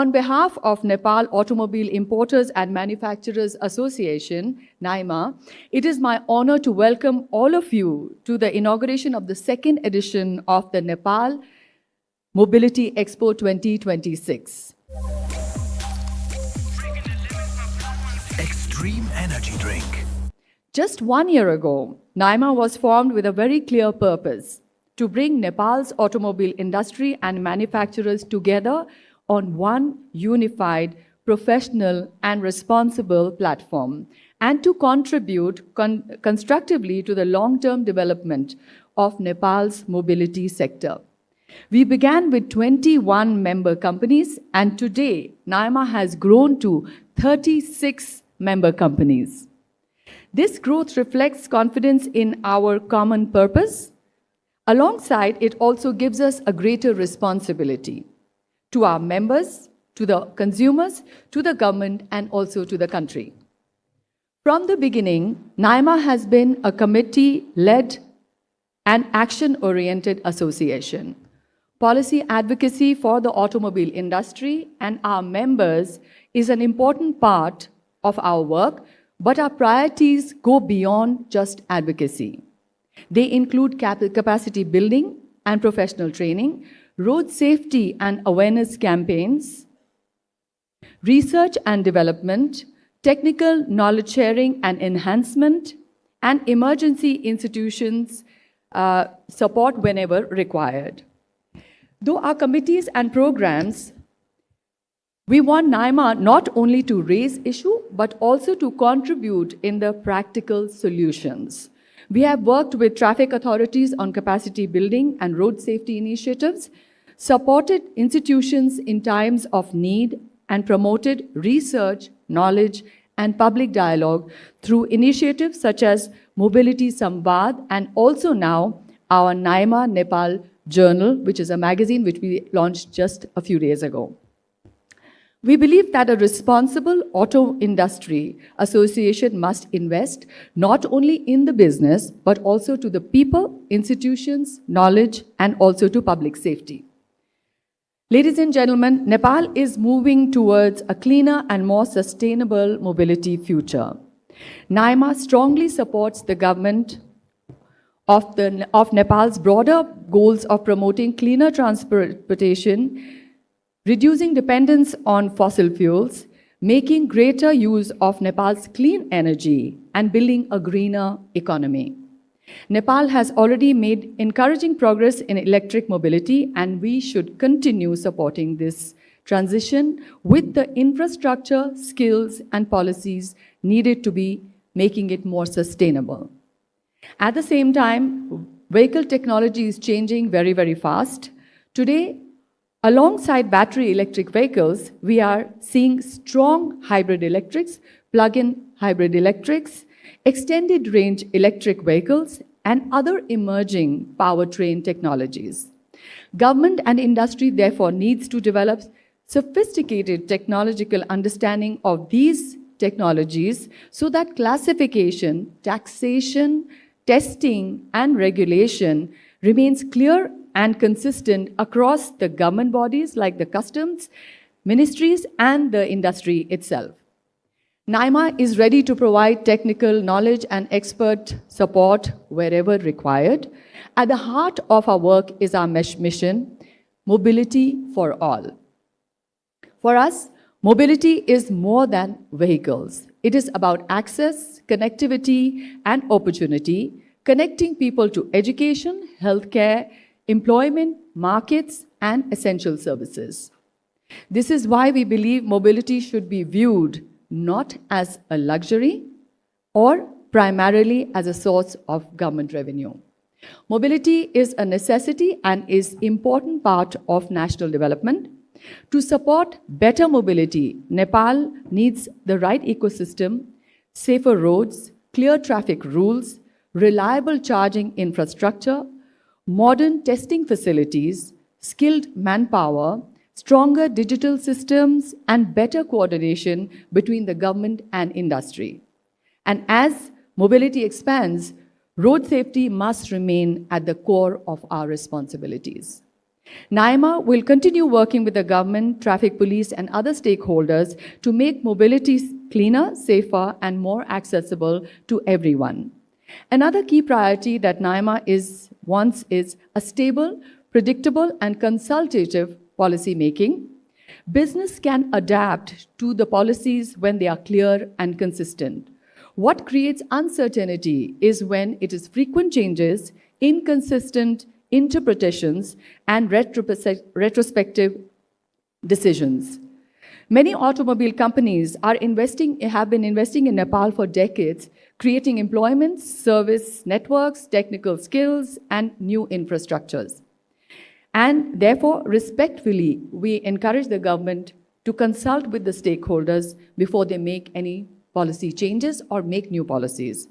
On behalf of Nepal Automobile Importers and Manufacturers Association, NIMA, it is my honor to welcome all of you to the inauguration of the second edition of the Nepal Mobility Expo 2026. Extreme energy drink. Just 1 year ago, NIMA was formed with a very clear purpose: to bring Nepal's automobile industry and manufacturers together on one unified, professional, and responsible platform, and to contribute constructively to the long-term development of Nepal's mobility sector. We began with 21 member companies, and today NIMA has grown to 36 member companies. This growth reflects confidence in our common purpose. Alongside, it also gives us a greater responsibility to our members, to the consumers, to the government, and also to the country. From the beginning, NIMA has been a committee-led and action-oriented association. Policy advocacy for the automobile industry and our members is an important part of our work, but our priorities go beyond just advocacy. They include capacity building and professional training, road safety and awareness campaigns, research and development, technical knowledge sharing and enhancement, and emergency institutions support whenever required. Though our committees and programs, we want NIMA not only to raise issue, but also to contribute in the practical solutions. We have worked with traffic authorities on capacity building and road safety initiatives, supported institutions in times of need, and promoted research, knowledge, and public dialogue through initiatives such as Mobility Samvad and also now our NIMA Nepal Journal, which is a magazine which we launched just a few days ago. We believe that a responsible auto industry association must invest not only in the business, but also to the people, institutions, knowledge, and also to public safety. Ladies and gentlemen, Nepal is moving towards a cleaner and more sustainable mobility future. NIMA strongly supports the government of Nepal's broader goals of promoting cleaner transportation, reducing dependence on fossil fuels, making greater use of Nepal's clean energy, and building a greener economy. Nepal has already made encouraging progress in electric mobility, and we should continue supporting this transition with the infrastructure, skills, and policies needed to be making it more sustainable. At the same time, vehicle technology is changing very, very fast. Today, alongside battery electric vehicles, we are seeing strong hybrid electrics, plug-in hybrid electrics, extended range electric vehicles, and other emerging powertrain technologies. Government and industry therefore needs to develop sophisticated technological understanding of these technologies so that classification, taxation, testing, and regulation remains clear and consistent across the government bodies like the customs, ministries, and the industry itself. NIMA is ready to provide technical knowledge and expert support wherever required. At the heart of our work is our mission, mobility for all. For us, mobility is more than vehicles. It is about access, connectivity, and opportunity, connecting people to education, healthcare, employment, markets, and essential services. This is why we believe mobility should be viewed not as a luxury or primarily as a source of government revenue. Mobility is a necessity and is an important part of national development. To support better mobility, Nepal needs the right ecosystem, safer roads, clear traffic rules, reliable charging infrastructure, modern testing facilities, skilled manpower, stronger digital systems, and better coordination between the government and industry. And as mobility expands, road safety must remain at the core of our responsibilities. NIMA will continue working with the government, traffic police, and other stakeholders to make mobility cleaner, safer, and more accessible to everyone. Another key priority that NIMA wants is a stable, predictable, and consultative policy making. Business can adapt to the policies when they are clear and consistent. What creates uncertainty is when it is frequent changes, inconsistent interpretations, and retrospective decisions. Many automobile companies have been investing in Nepal for decades, creating employment, service networks, technical skills, and new infrastructures. And therefore, respectfully, we encourage the government to consult with the stakeholders before they make any policy changes or make new policies.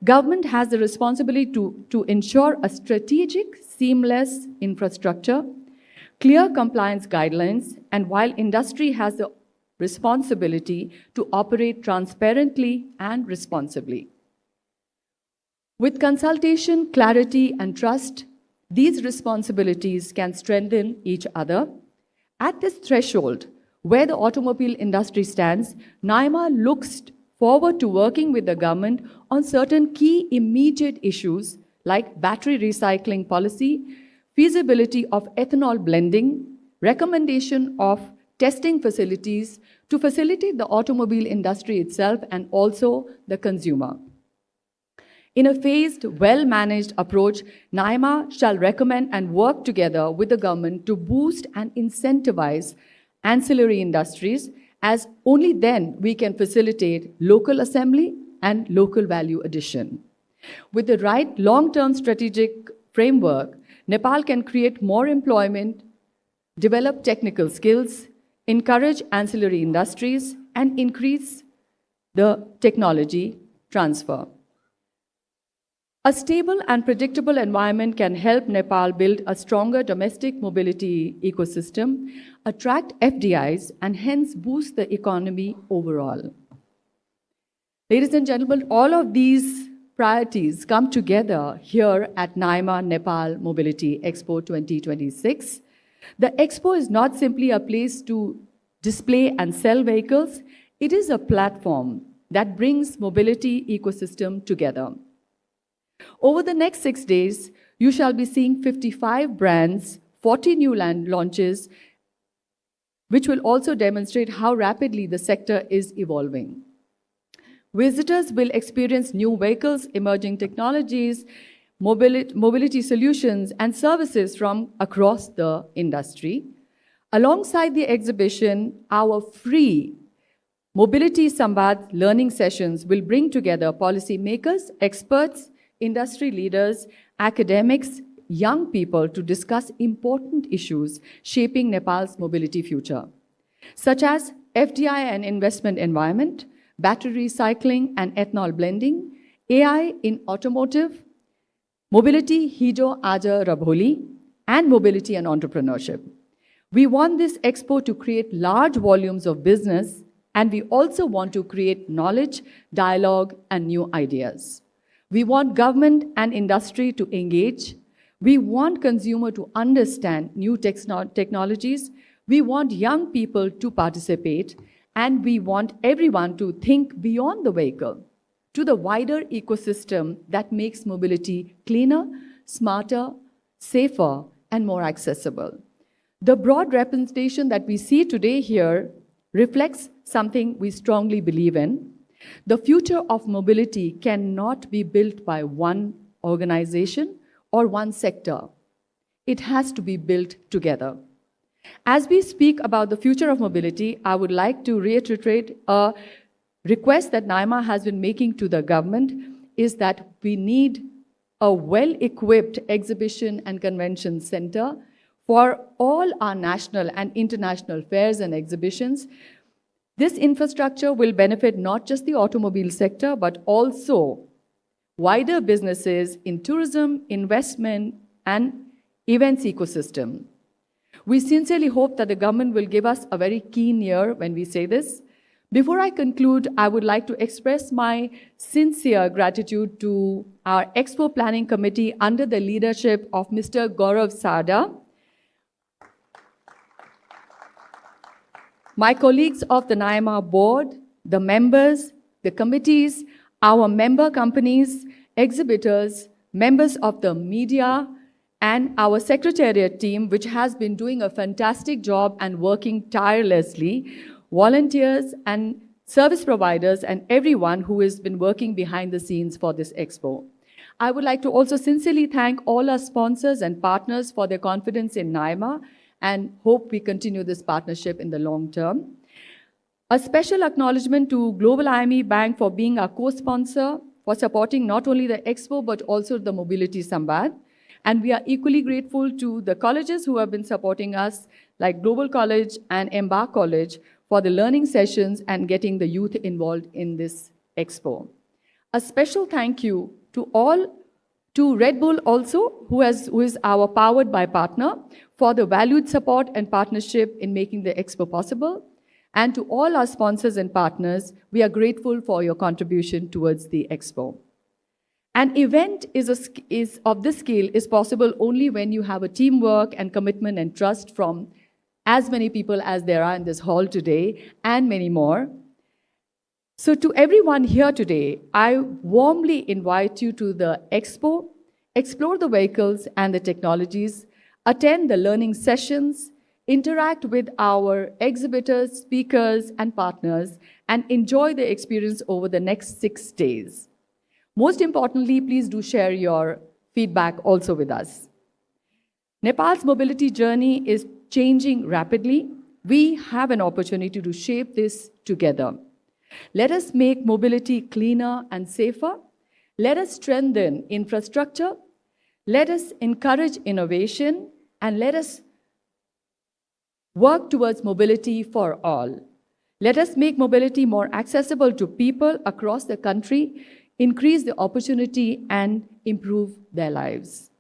Government has the responsibility to ensure a strategic, seamless infrastructure, clear compliance guidelines, and while industry has the responsibility to operate transparently and responsibly. With consultation, clarity, and trust, these responsibilities can strengthen each other. At this threshold, where the automobile industry stands, NIMA looks forward to working with the government on certain key immediate issues like battery recycling policy, feasibility of ethanol blending, recommendation of testing facilities to facilitate the automobile industry itself and also the consumer. In a phased, well-managed approach, NIMA shall recommend and work together with the government to boost and incentivize ancillary industries, as only then we can facilitate local assembly and local value addition. With the right long-term strategic framework, Nepal can create more employment, develop technical skills, encourage ancillary industries, and increase the technology transfer. A stable and predictable environment can help Nepal build a stronger domestic mobility ecosystem, attract FDIs, and hence boost the economy overall. Ladies and gentlemen, all of these priorities come together here at NIMA Nepal Mobility Expo 2026. The expo is not simply a place to display and sell vehicles, it is a platform that brings mobility ecosystem together. Over the next 6 days, you shall be seeing 55 brands, 40 new land launches, which will also demonstrate how rapidly the sector is evolving. Visitors will experience new vehicles, emerging technologies, mobility solutions, and services from across the industry. Alongside the exhibition, our free Mobility Samvad learning sessions will bring together policymakers, experts, industry leaders, academics, young people to discuss important issues shaping Nepal's mobility future, such as FDI and investment environment, battery recycling and ethanol blending, AI in automotive, mobility hijo aja ra bholi, and mobility and entrepreneurship. We want this expo to create large volumes of business, and we also want to create knowledge, dialogue, and new ideas. We want government and industry to engage. We want consumer to understand new technologies. We want young people to participate. And we want everyone to think beyond the vehicle to the wider ecosystem that makes mobility cleaner, smarter, safer, and more accessible. The broad representation that we see today here reflects something we strongly believe in. The future of mobility cannot be built by one organization or one sector. It has to be built together. As we speak about the future of mobility, I would like to reiterate a request that NIMA has been making to the government is that we need a well-equipped exhibition and convention center for all our national and international fairs and exhibitions. This infrastructure will benefit not just the automobile sector, but also wider businesses in tourism, investment, and events ecosystem. We sincerely hope that the government will give us a very keen ear when we say this. Before I conclude, I would like to express my sincere gratitude to our Expo Planning Committee under the leadership of Mr. Gaurav Sada, My colleagues of the NIMA board, the members, the committees, our member companies, exhibitors, members of the media, and our secretariat team, which has been doing a fantastic job and working tirelessly, volunteers and service providers, and everyone who has been working behind the scenes for this expo. I would like to also sincerely thank all our sponsors and partners for their confidence in NIMA and hope we continue this partnership in the long term. A special acknowledgement to Global IME Bank for being our co-sponsor, for supporting not only the expo but also the Mobility Samvad. And we are equally grateful to the colleges who have been supporting us, like Global College and Embark College, for the learning sessions and getting the youth involved in this expo. A special thank you to Red Bull also, who is our Powered by partner, for the valued support and partnership in making the expo possible. And to all our sponsors and partners, we are grateful for your contribution towards the expo. An event of this scale is possible only when you have a teamwork and commitment and trust from as many people as there are in this hall today, and many more. So to everyone here today, I warmly invite you to the expo, explore the vehicles and the technologies, attend the learning sessions, interact with our exhibitors, speakers, and partners, and enjoy the experience over the next 6 days. Most importantly, please do share your feedback also with us. Nepal's mobility journey is changing rapidly. We have an opportunity to shape this together. Let us make mobility cleaner and safer. Let us strengthen infrastructure. Let us encourage innovation, and let us work towards mobility for all. Let us make mobility more accessible to people across the country, increase the opportunity, and improve their lives.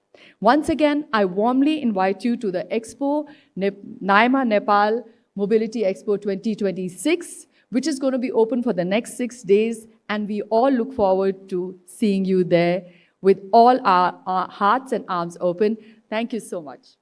Once again, I warmly invite you to the Expo, NIMA Nepal Mobility Expo 2026, which is going to be open for the next 6 days, and we all look forward to seeing you there with all our hearts and arms open. Thank you so much.